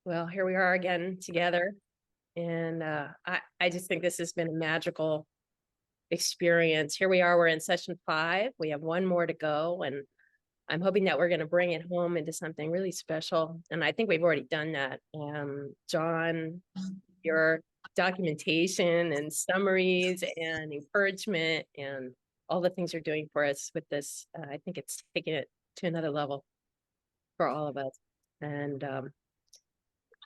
Well, here we are again together. And I just think this has been a magical experience. Here we are, we're in session 5. We have one more to go. And I'm hoping that we're going to bring it home into something really special. And I think we've already done that. John, your documentation and summaries and encouragement and all the things you're doing for us with this, I think it's taking it to another level for all of us. And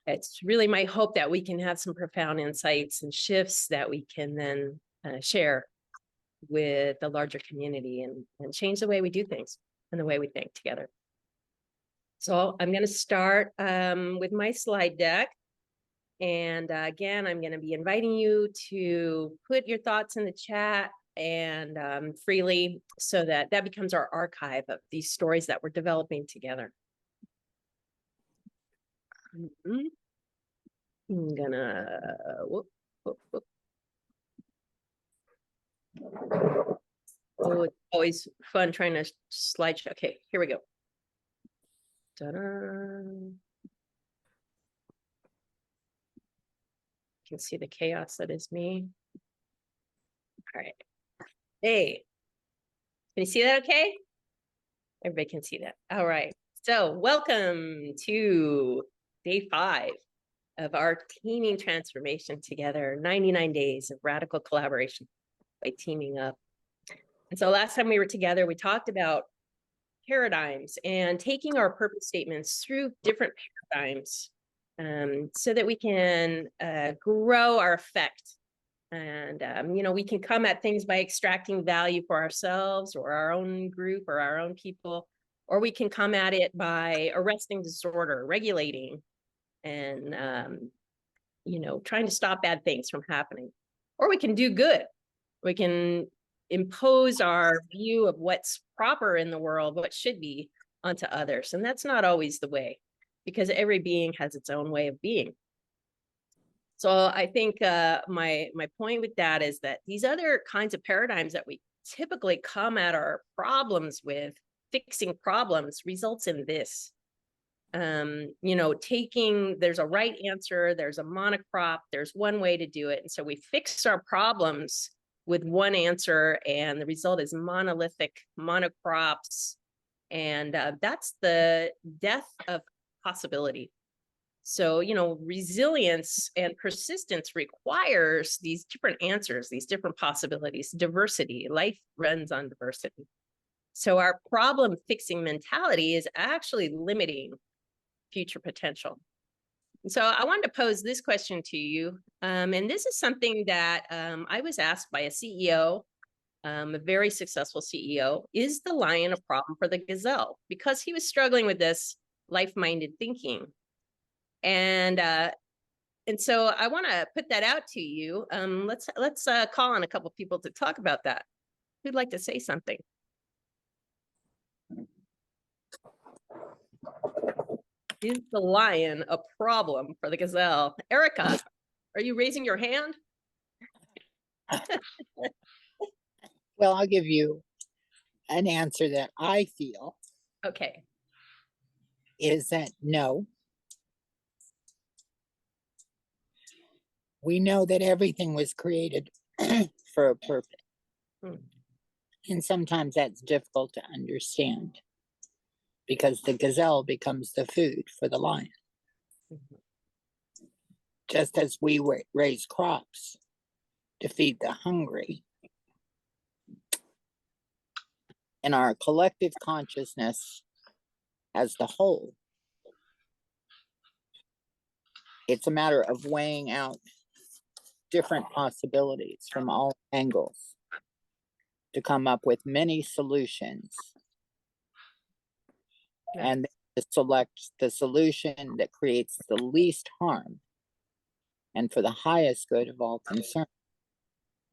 it's really my hope that we can have some profound insights and shifts that we can then share with the larger community and change the way we do things and the way we think together. So I'm going to start with my slide deck. And again, I'm going to be inviting you to put your thoughts in the chat and freely, so that becomes our archive of these stories that we're developing together. I'm gonna, whoop, whoop, whoop. Oh, it's always fun trying to slideshow. Okay, here we go. Ta-da. You can see the chaos that is me. All right. Hey, can you see that okay? Everybody can see that. All right. So welcome to day 5 of our teaming transformation together, 99 days of radical collaboration by teaming up. And so last time we were together, we talked about paradigms and taking our purpose statements through different paradigms so that we can grow our effect. And, you know, we can come at things by extracting value for ourselves or our own group or our own people, or we can come at it by arresting disorder, regulating, and, you know, trying to stop bad things from happening. Or we can do good. We can impose our view of what's proper in the world, what should be, onto others. And that's not always the way, because every being has its own way of being. So I think my point with that is that these other kinds of paradigms that we typically come at our problems with, fixing problems, results in this. You know, there's a right answer, there's a monocrop, there's one way to do it. And so we fix our problems with one answer, and the result is monolithic monocrops. And that's the death of possibility. So, you know, resilience and persistence requires these different answers, these different possibilities, diversity. Life runs on diversity. So our problem fixing mentality is actually limiting future potential. And so I wanted to pose this question to you. And this is something that I was asked by a CEO, a very successful CEO. Is the lion a problem for the gazelle? Because he was struggling with this life-minded thinking. And so I want to put that out to you. Let's call on a couple people to talk about that. Who'd like to say something? Is the lion a problem for the gazelle? Erica, are you raising your hand? Well, I'll give you an answer that I feel. Okay. Is that no. We know that everything was created for a purpose. And sometimes that's difficult to understand, because the gazelle becomes the food for the lion. Just as we raise crops to feed the hungry, in our collective consciousness as the whole, it's a matter of weighing out different possibilities from all angles to come up with many solutions, and to select the solution that creates the least harm and for the highest good of all concerned.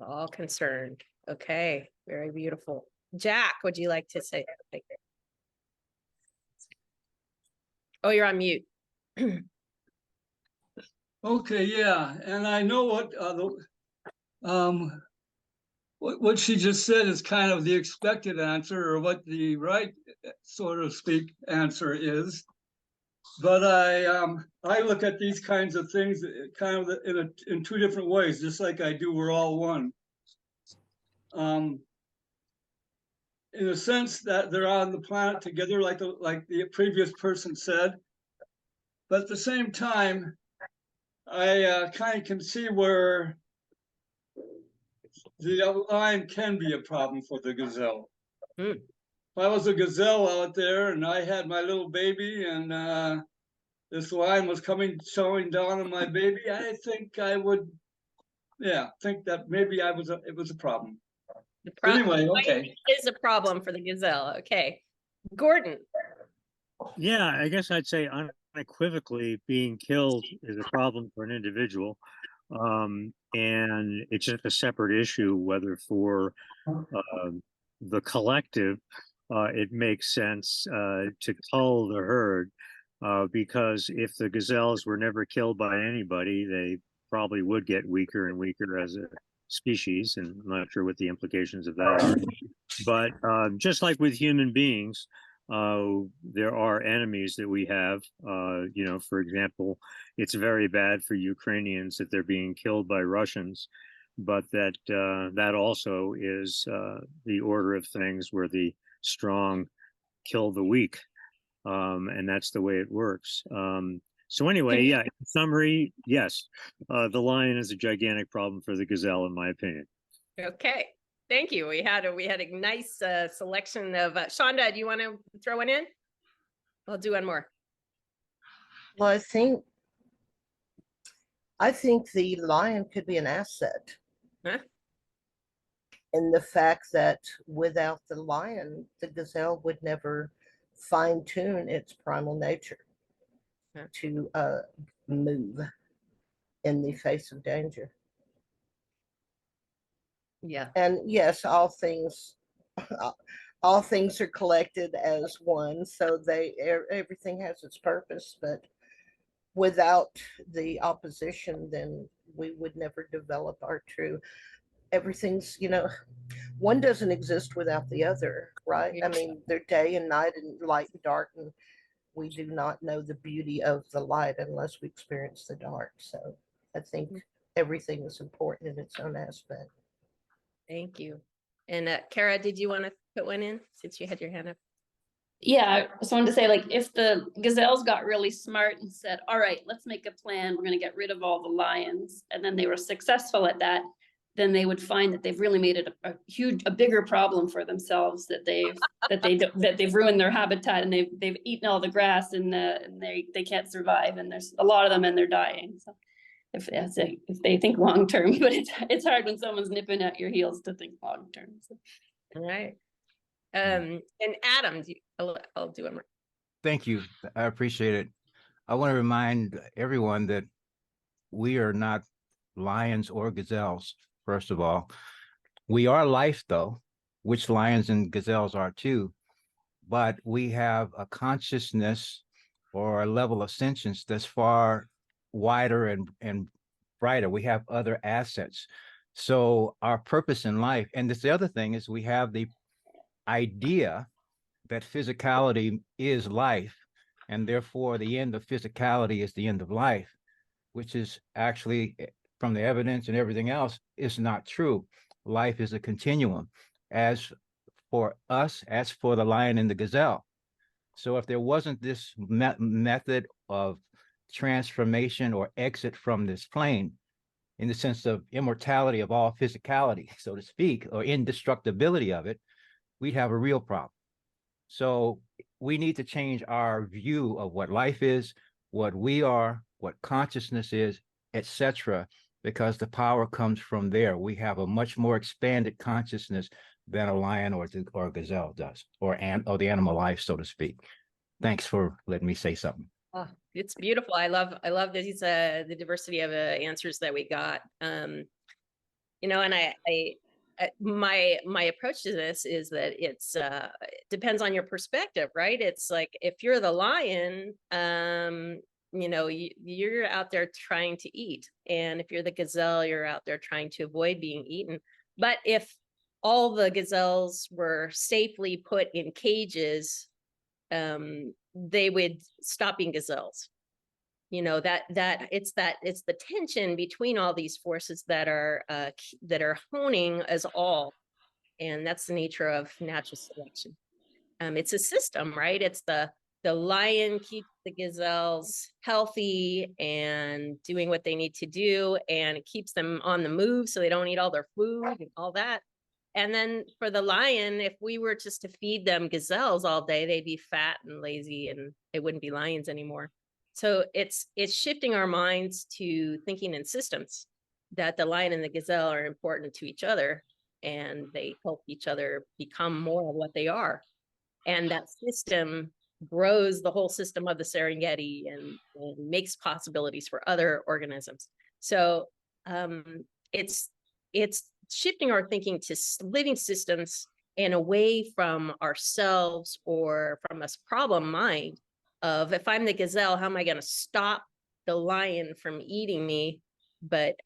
All concerned. Okay, very beautiful. Jack, would you like to say something? Oh, you're on mute. Okay, yeah, and I know what she just said is kind of the expected answer, or what the right, so to speak, answer is. But I look at these kinds of things kind of in two different ways, just like I do, we're all one. In a sense that they're on the planet together, like the previous person said. But at the same time, I kind of can see where the lion can be a problem for the gazelle. Hmm. If I was a gazelle out there and I had my little baby and this lion was showing down on my baby, I think I would, yeah, think that maybe it was a problem. Anyway, okay. Is a problem for the gazelle. Okay. Gordon. Yeah, I guess I'd say unequivocally being killed is a problem for an individual. And it's just a separate issue whether for the collective it makes sense to cull the herd because if the gazelles were never killed by anybody, they probably would get weaker and weaker as a species, and I'm not sure what the implications of that are. But just like with human beings, there are enemies that we have. For example, it's very bad for Ukrainians that they're being killed by Russians, but that also is the order of things where the strong kill the weak, and that's the way it works. So anyway, yeah. In summary, yes, the lion is a gigantic problem for the gazelle, in my opinion. Okay. Thank you. We had a nice selection of Shonda. Do you want to throw one in? I'll do one more. Well, I think the lion could be an asset. Huh? In the fact that without the lion, the gazelle would never fine tune its primal nature to move in the face of danger. Yeah. And yes, all things are collected as one, so everything has its purpose. But without the opposition, then we would never develop our true. Everything's, one doesn't exist without the other, right? I mean, they're day and night and light and dark, and we do not know the beauty of the light unless we experience the dark. So I think everything is important in its own aspect. Thank you. And Kara, did you want to put one in since you had your hand up? Yeah, I just wanted to say, like, if the gazelles got really smart and said, all right, let's make a plan, we're going to get rid of all the lions, and then they were successful at that, then they would find that they've really made it a bigger problem for themselves, that they've ruined their habitat, and they've eaten all the grass, and they can't survive, and there's a lot of them and they're dying. So if they think long term, but it's hard when someone's nipping at your heels to think long term. So. All right. And Adam, I'll do it. Thank you. I appreciate it. I want to remind everyone that we are not lions or gazelles, first of all. We are life, though, which lions and gazelles are too. But we have a consciousness or a level of sentience that's far wider and brighter. We have other assets. So our purpose in life, and this the other thing is we have the idea that physicality is life, and therefore the end of physicality is the end of life, which is actually, from the evidence and everything else, is not true. Life is a continuum, as for us, as for the lion and the gazelle. So if there wasn't this method of transformation or exit from this plane, in the sense of immortality of all physicality, so to speak, or indestructibility of it, we'd have a real problem. So we need to change our view of what life is, what we are, what consciousness is, etc., because the power comes from there. We have a much more expanded consciousness than a lion or a gazelle does, or the animal life, so to speak. Thanks for letting me say something. Oh, it's beautiful. I love these the diversity of answers that we got. And my approach to this is that it depends on your perspective, right? It's like if you're the lion, you're out there trying to eat, and if you're the gazelle, you're out there trying to avoid being eaten. But if all the gazelles were safely put in cages they would stop being gazelles. You know, it's the tension between all these forces that are honing us all. And that's the nature of natural selection. It's a system, right? It's the lion keeps the gazelles healthy and doing what they need to do, and it keeps them on the move so they don't eat all their food and all that. And then for the lion, if we were just to feed them gazelles all day, they'd be fat and lazy and they wouldn't be lions anymore. So it's shifting our minds to thinking in systems, that the lion and the gazelle are important to each other and they help each other become more of what they are. And that system grows the whole system of the Serengeti and makes possibilities for other organisms. So it's shifting our thinking to living systems and away from ourselves or from this problem mind of, if I'm the gazelle, how am I going to stop the lion from eating me? But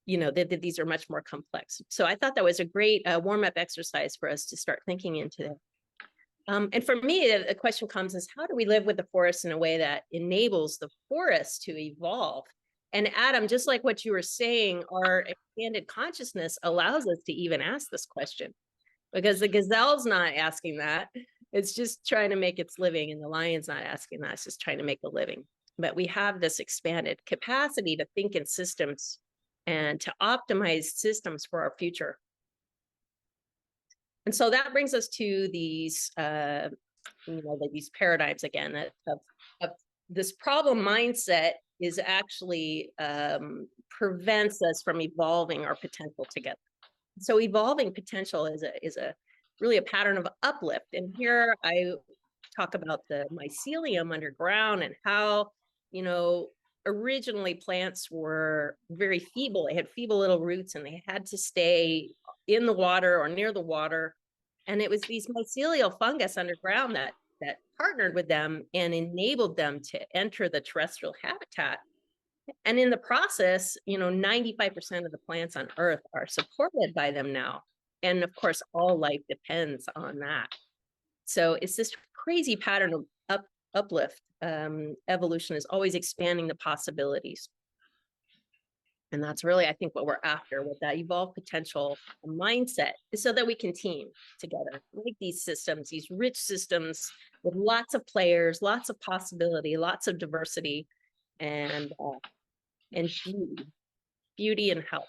you know, these are much more complex. So I thought that was a great warm-up exercise for us to start thinking into that. And for me, the question comes is, how do we live with the forest in a way that enables the forest to evolve? And Adam, just like what you were saying, our expanded consciousness allows us to even ask this question, because the gazelle's not asking that. It's just trying to make its living, and the lion's not asking that. It's just trying to make a living. But we have this expanded capacity to think in systems and to optimize systems for our future. And so that brings us to these, you know, these paradigms again of this problem mindset is actually prevents us from evolving our potential together. So evolving potential is a really a pattern of uplift. And here I talk about the mycelium underground and how, you know, originally plants were very feeble. They had feeble little roots and they had to stay in the water or near the water. And it was these mycelial fungus underground that partnered with them and enabled them to enter the terrestrial habitat. And in the process, you know, 95% of the plants on Earth are supported by them now. And of course, all life depends on that. So it's this crazy pattern of uplift. Evolution is always expanding the possibilities. And that's really, I think, what we're after with that evolved potential mindset, is so that we can team together, make these systems, these rich systems with lots of players, lots of possibility, lots of diversity, and beauty and health.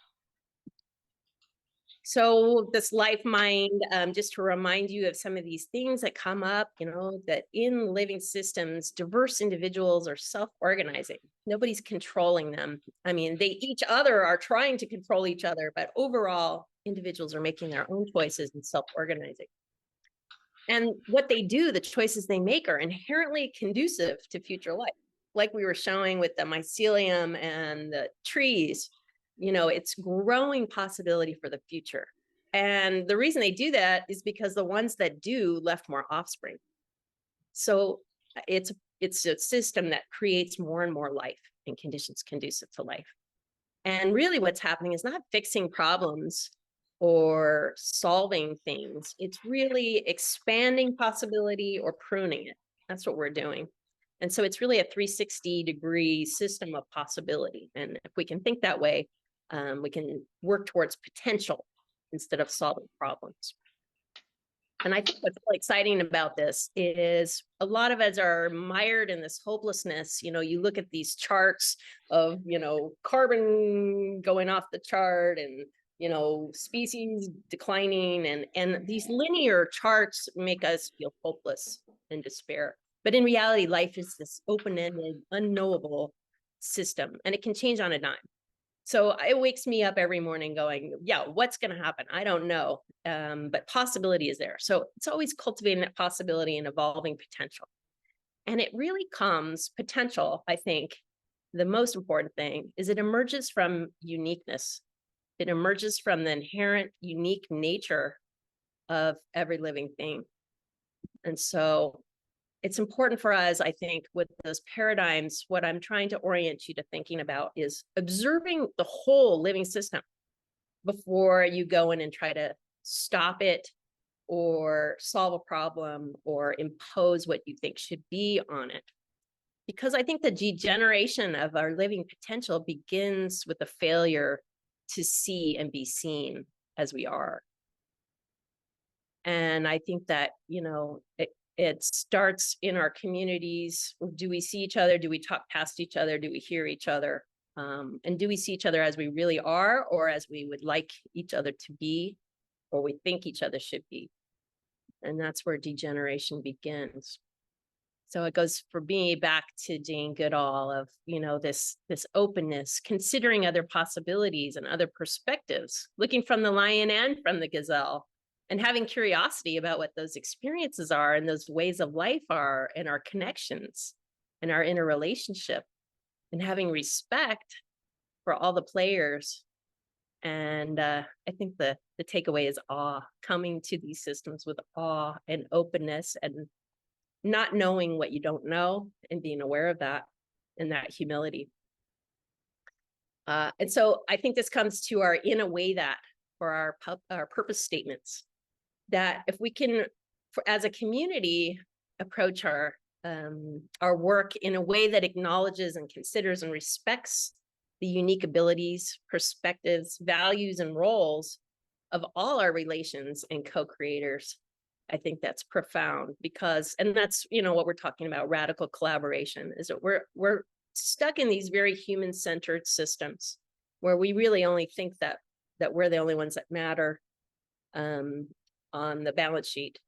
So this life mind, just to remind you of some of these things that come up, you know, that in living systems, diverse individuals are self-organizing. Nobody's controlling them. I mean, they each other are trying to control each other, but overall, individuals are making their own choices and self-organizing. And what they do, the choices they make, are inherently conducive to future life. Like we were showing with the mycelium and the trees, you know, it's growing possibility for the future. And the reason they do that is because the ones that do left more offspring. So it's a system that creates more and more life and conditions conducive to life. And really what's happening is not fixing problems or solving things. It's really expanding possibility or pruning it. That's what we're doing. And so it's really a 360-degree system of possibility. And if we can think that way, we can work towards potential instead of solving problems. And I think what's really exciting about this is a lot of us are mired in this hopelessness. You know, you look at these charts of, you know, carbon going off the chart and, you know, species declining, and these linear charts make us feel hopeless and despair. But in reality, life is this open-ended, unknowable system, and it can change on a dime. So it wakes me up every morning going, yeah, what's going to happen? I don't know, but possibility is there. So it's always cultivating that possibility and evolving potential. And it really comes, potential, I think, the most important thing is it emerges from uniqueness. It emerges from the inherent unique nature of every living thing. And so it's important for us, I think, with those paradigms, what I'm trying to orient you to thinking about is observing the whole living system before you go in and try to stop it or solve a problem or impose what you think should be on it. Because I think the degeneration of our living potential begins with the failure to see and be seen as we are. And I think that, you know, it starts in our communities. Do we see each other? Do we talk past each other? Do we hear each other? And do we see each other as we really are, or as we would like each other to be, or we think each other should be? And that's where degeneration begins. So it goes for me back to Jane Goodall of, you know, this openness, considering other possibilities and other perspectives, looking from the lion and from the gazelle, and having curiosity about what those experiences are and those ways of life are, and our connections and our interrelationship, and having respect for all the players. And I think the takeaway is awe, coming to these systems with awe and openness, and not knowing what you don't know, and being aware of that, and that humility. And so I think this comes to our in a way that, for our purpose statements, that if we can, as a community, approach our work in a way that acknowledges and considers and respects the unique abilities, perspectives, values, and roles of all our relations and co-creators, I think that's profound. Because, and that's, you know, what we're talking about, radical collaboration, is that we're stuck in these very human-centered systems where we really only think that we're the only ones that matter on the balance sheet.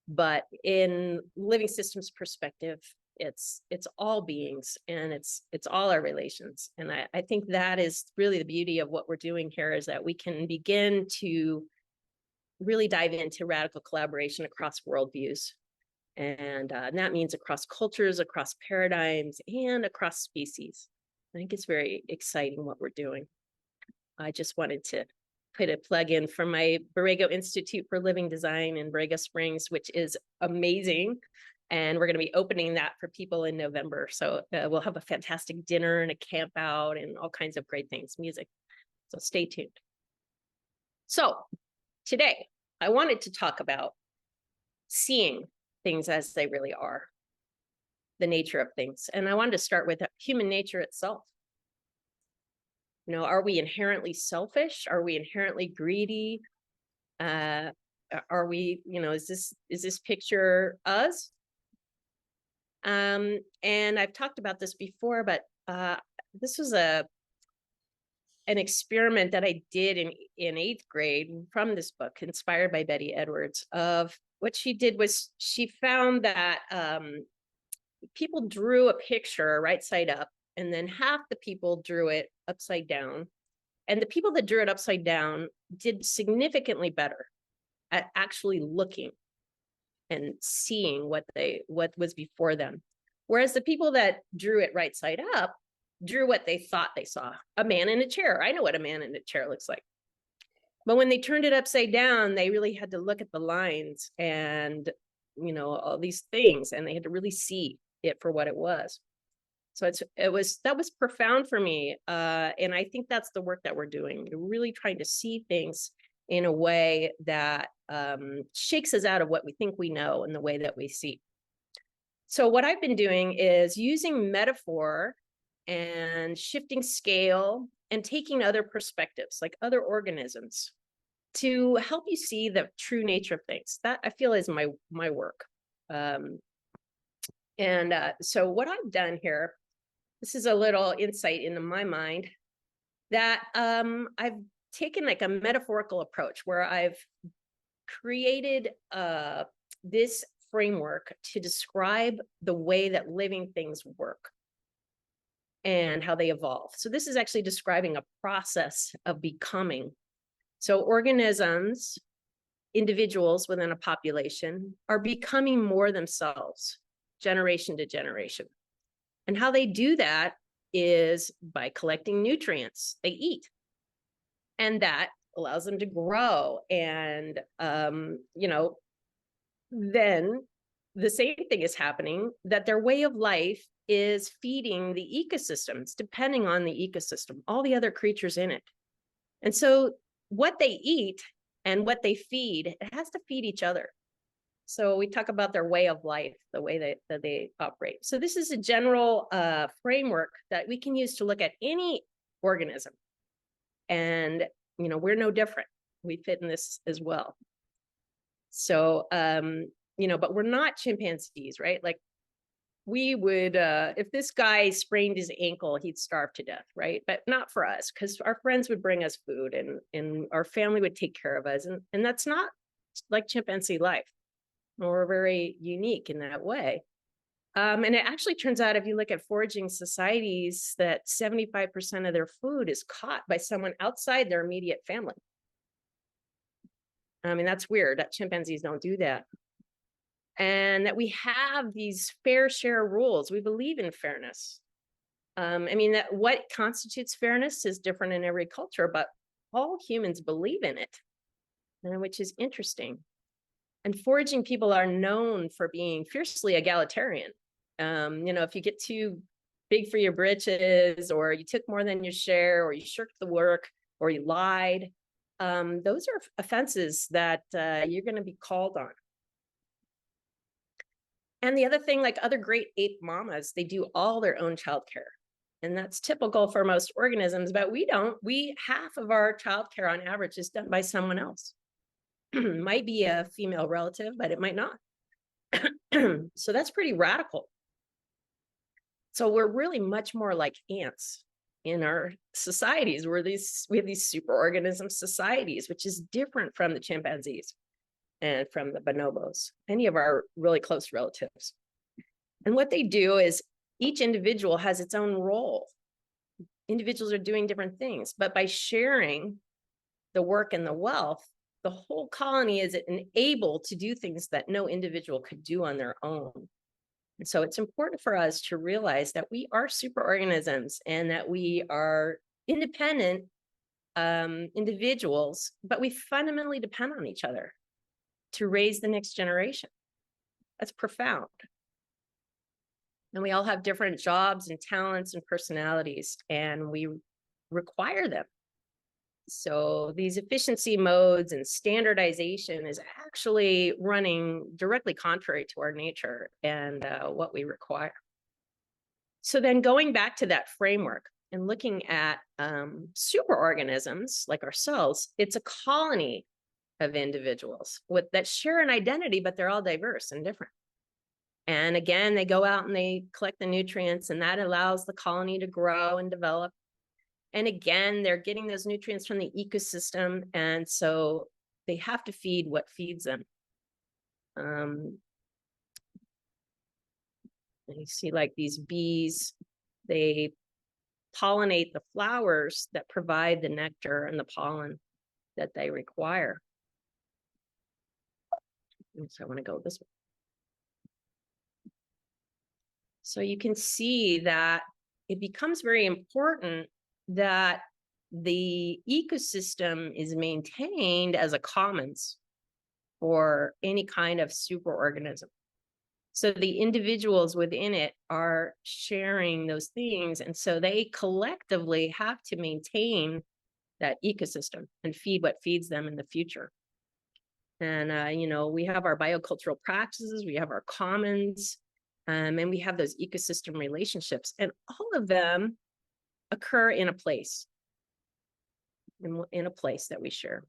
But in living systems perspective, it's all beings, and it's all our relations. And I think that is really the beauty of what we're doing here, is that we can begin to really dive into radical collaboration across worldviews. And that means across cultures, across paradigms, and across species. I think it's very exciting what we're doing. I just wanted to put a plug in for my Borrego Institute for Living Design in Borrego Springs, which is amazing. And we're going to be opening that for people in November. So we'll have a fantastic dinner and a camp out and all kinds of great things, music. So stay tuned. So today, I wanted to talk about seeing things as they really are, the nature of things. And I wanted to start with human nature itself. You know, are we inherently selfish? Are we inherently greedy? Are we, you know, is this picture us? And I've talked about this before, but this was an experiment that I did in 8th grade from this book, inspired by Betty Edwards. Of what she did was she found that people drew a picture right side up, and then half the people drew it upside down. And the people that drew it upside down did significantly better at actually looking and seeing what was before them. Whereas the people that drew it right side up drew what they thought they saw. A man in a chair. I know what a man in a chair looks like. But when they turned it upside down, they really had to look at the lines and, you know, all these things, and they had to really see it for what it was. So that was profound for me. And I think that's the work that we're doing. We're really trying to see things in a way that shakes us out of what we think we know and the way that we see. So what I've been doing is using metaphor and shifting scale and taking other perspectives, like other organisms, to help you see the true nature of things. That I feel is my work. So what I've done here, this is a little insight into my mind, that I've taken like a metaphorical approach where I've created this framework to describe the way that living things work and how they evolve. So this is actually describing a process of becoming. So organisms, individuals within a population, are becoming more themselves, generation to generation. And how they do that is by collecting nutrients they eat. And that allows them to grow. And, you know, then the same thing is happening, that their way of life is feeding the ecosystems, depending on the ecosystem, all the other creatures in it. And so what they eat And what they feed, it has to feed each other. So we talk about their way of life, the way that they operate. So this is a general framework that we can use to look at any organism. And, we're no different. We fit in this as well. So, but we're not chimpanzees, right? Like we would, if this guy sprained his ankle, he'd starve to death, right? But not for us, because our friends would bring us food and our family would take care of us. And that's not like chimpanzee life. We're very unique in that way. And it actually turns out, if you look at foraging societies, that 75% of their food is caught by someone outside their immediate family. I mean, that's weird that chimpanzees don't do that. And that we have these fair share rules. We believe in fairness. That what constitutes fairness is different in every culture, but all humans believe in it, which is interesting. And foraging people are known for being fiercely egalitarian. If you get too big for your britches, or you took more than your share, or you shirked the work, or you lied, those are offenses that you're going to be called on. And the other thing, like other great ape mamas, they do all their own childcare. And that's typical for most organisms, but we don't. Half of our childcare on average is done by someone else. Might be a female relative, but it might not. So that's pretty radical. So we're really much more like ants in our societies. We have these superorganism societies, which is different from the chimpanzees and from the bonobos, any of our really close relatives. And what they do is each individual has its own role. Individuals are doing different things, but by sharing the work and the wealth, the whole colony is enabled to do things that no individual could do on their own. And so it's important for us to realize that we are superorganisms and that we are independent individuals, but we fundamentally depend on each other to raise the next generation. That's profound. And we all have different jobs and talents and personalities, and we require them. So these efficiency modes and standardization is actually running directly contrary to our nature and what we require. So then going back to that framework and looking at superorganisms like ourselves, it's a colony of individuals that share an identity, but they're all diverse and different. And again, they go out and they collect the nutrients, and that allows the colony to grow and develop. And again, they're getting those nutrients from the ecosystem. And so they have to feed what feeds them. You see like these bees, they pollinate the flowers that provide the nectar and the pollen that they require. And so I want to go this way. So you can see that it becomes very important that the ecosystem is maintained as a commons for any kind of superorganism. So the individuals within it are sharing those things. And so they collectively have to maintain that ecosystem and feed what feeds them in the future. And, we have our biocultural practices, we have our commons, and we have those ecosystem relationships, and all of them occur in a place, in a place that we share.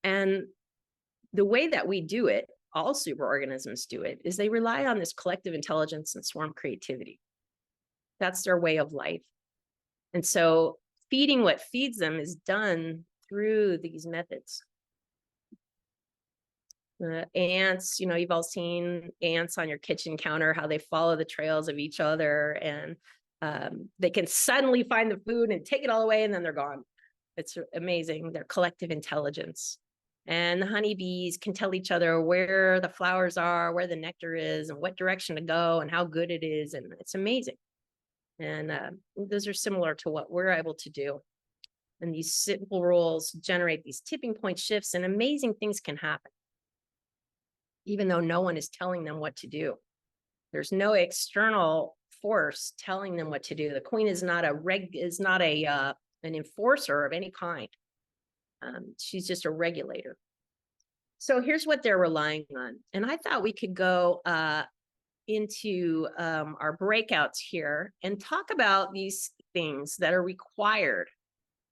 And the way that we do it, all superorganisms do it, is they rely on this collective intelligence and swarm creativity. That's their way of life. And so feeding what feeds them is done through these methods. Ants, you've all seen ants on your kitchen counter, how they follow the trails of each other, and they can suddenly find the food and take it all away, and then they're gone. It's amazing, their collective intelligence. And the honeybees can tell each other where the flowers are, where the nectar is, and what direction to go, and how good it is, and it's amazing. And those are similar to what we're able to do. And these simple rules generate these tipping point shifts, and amazing things can happen, even though no one is telling them what to do. There's no external force telling them what to do. The queen is not a an enforcer of any kind. She's just a regulator. So here's what they're relying on. And I thought we could go into our breakouts here and talk about these things that are required.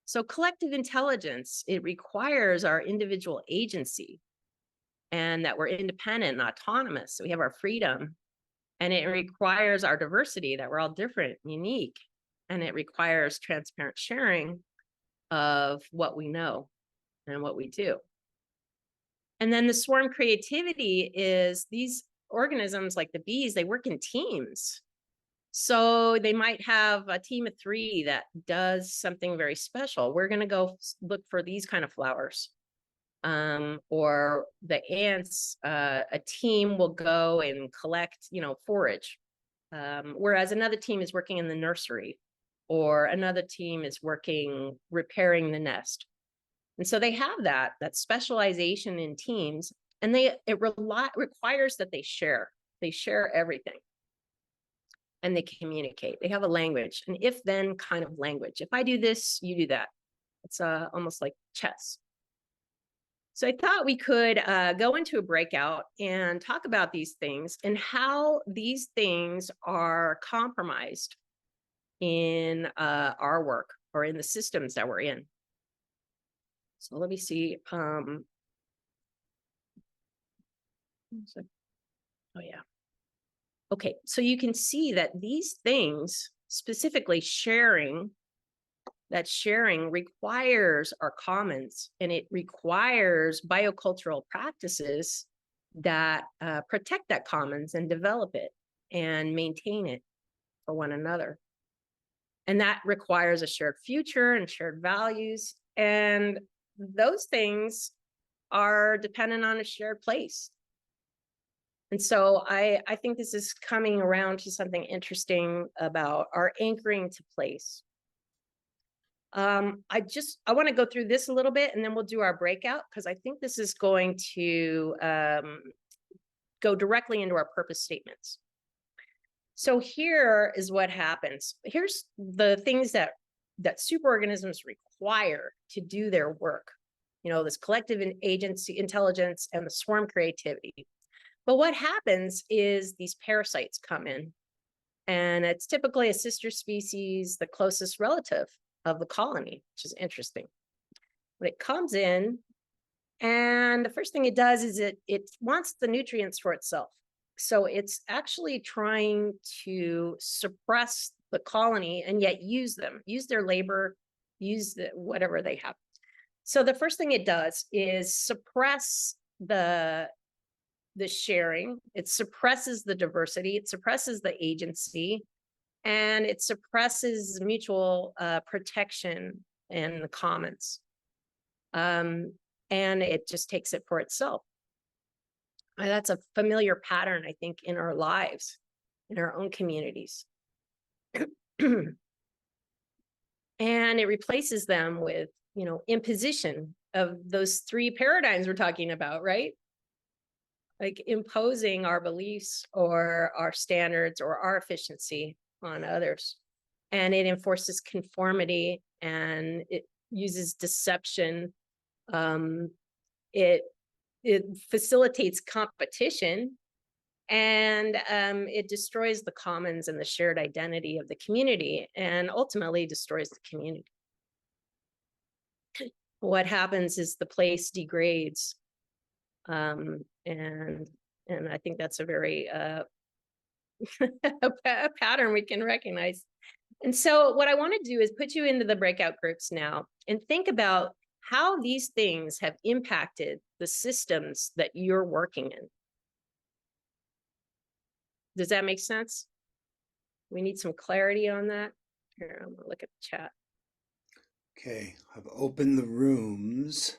So collective intelligence, it requires our individual agency and that we're independent and autonomous. So we have our freedom, and it requires our diversity, that we're all different, unique, and it requires transparent sharing of what we know and what we do. And then the swarm creativity is these organisms like the bees, they work in teams. So they might have a team of 3 that does something very special. We're going to go look for these kind of flowers. Or the ants, a team will go and collect, forage. Whereas another team is working in the nursery, or another team is working repairing the nest. And so they have that specialization in teams, and it requires that they share everything, and they communicate. They have a language, an if-then kind of language. If I do this, you do that. It's almost like chess. So I thought we could go into a breakout and talk about these things and how these things are compromised in our work or in the systems that we're in. So let me see. Oh yeah. Okay, so you can see that these things, specifically sharing requires our commons, and it requires biocultural practices that protect that commons and develop it and maintain it for one another. And that requires a shared future and shared values. And those things are dependent on a shared place. And so I think this is coming around to something interesting about our anchoring to place. I want to go through this a little bit, and then we'll do our breakout, because I think this is going to go directly into our purpose statements. So here is what happens. Here's the things that superorganisms require to do their work. This collective agency intelligence and the swarm creativity. But what happens is these parasites come in, and it's typically a sister species, the closest relative of the colony, which is interesting. But it comes in, and the first thing it does is it wants the nutrients for itself. So it's actually trying to suppress the colony and yet use them, use their labor, use whatever they have. So the first thing it does is suppress the sharing. It suppresses the diversity. It suppresses the agency, and it suppresses mutual protection in the commons. And it just takes it for itself. And that's a familiar pattern, I think, in our lives, in our own communities. And it replaces them with, imposition of those 3 paradigms we're talking about, right? Like imposing our beliefs or our standards or our efficiency on others. And it enforces conformity, and it uses deception. It facilitates competition, and it destroys the commons and the shared identity of the community, and ultimately destroys the community. What happens is the place degrades. And I think that's a very a pattern we can recognize. And so what I want to do is put you into the breakout groups now and think about how these things have impacted the systems that you're working in. Does that make sense? We need some clarity on that. Here, I'm gonna look at the chat. Okay, I've opened the rooms.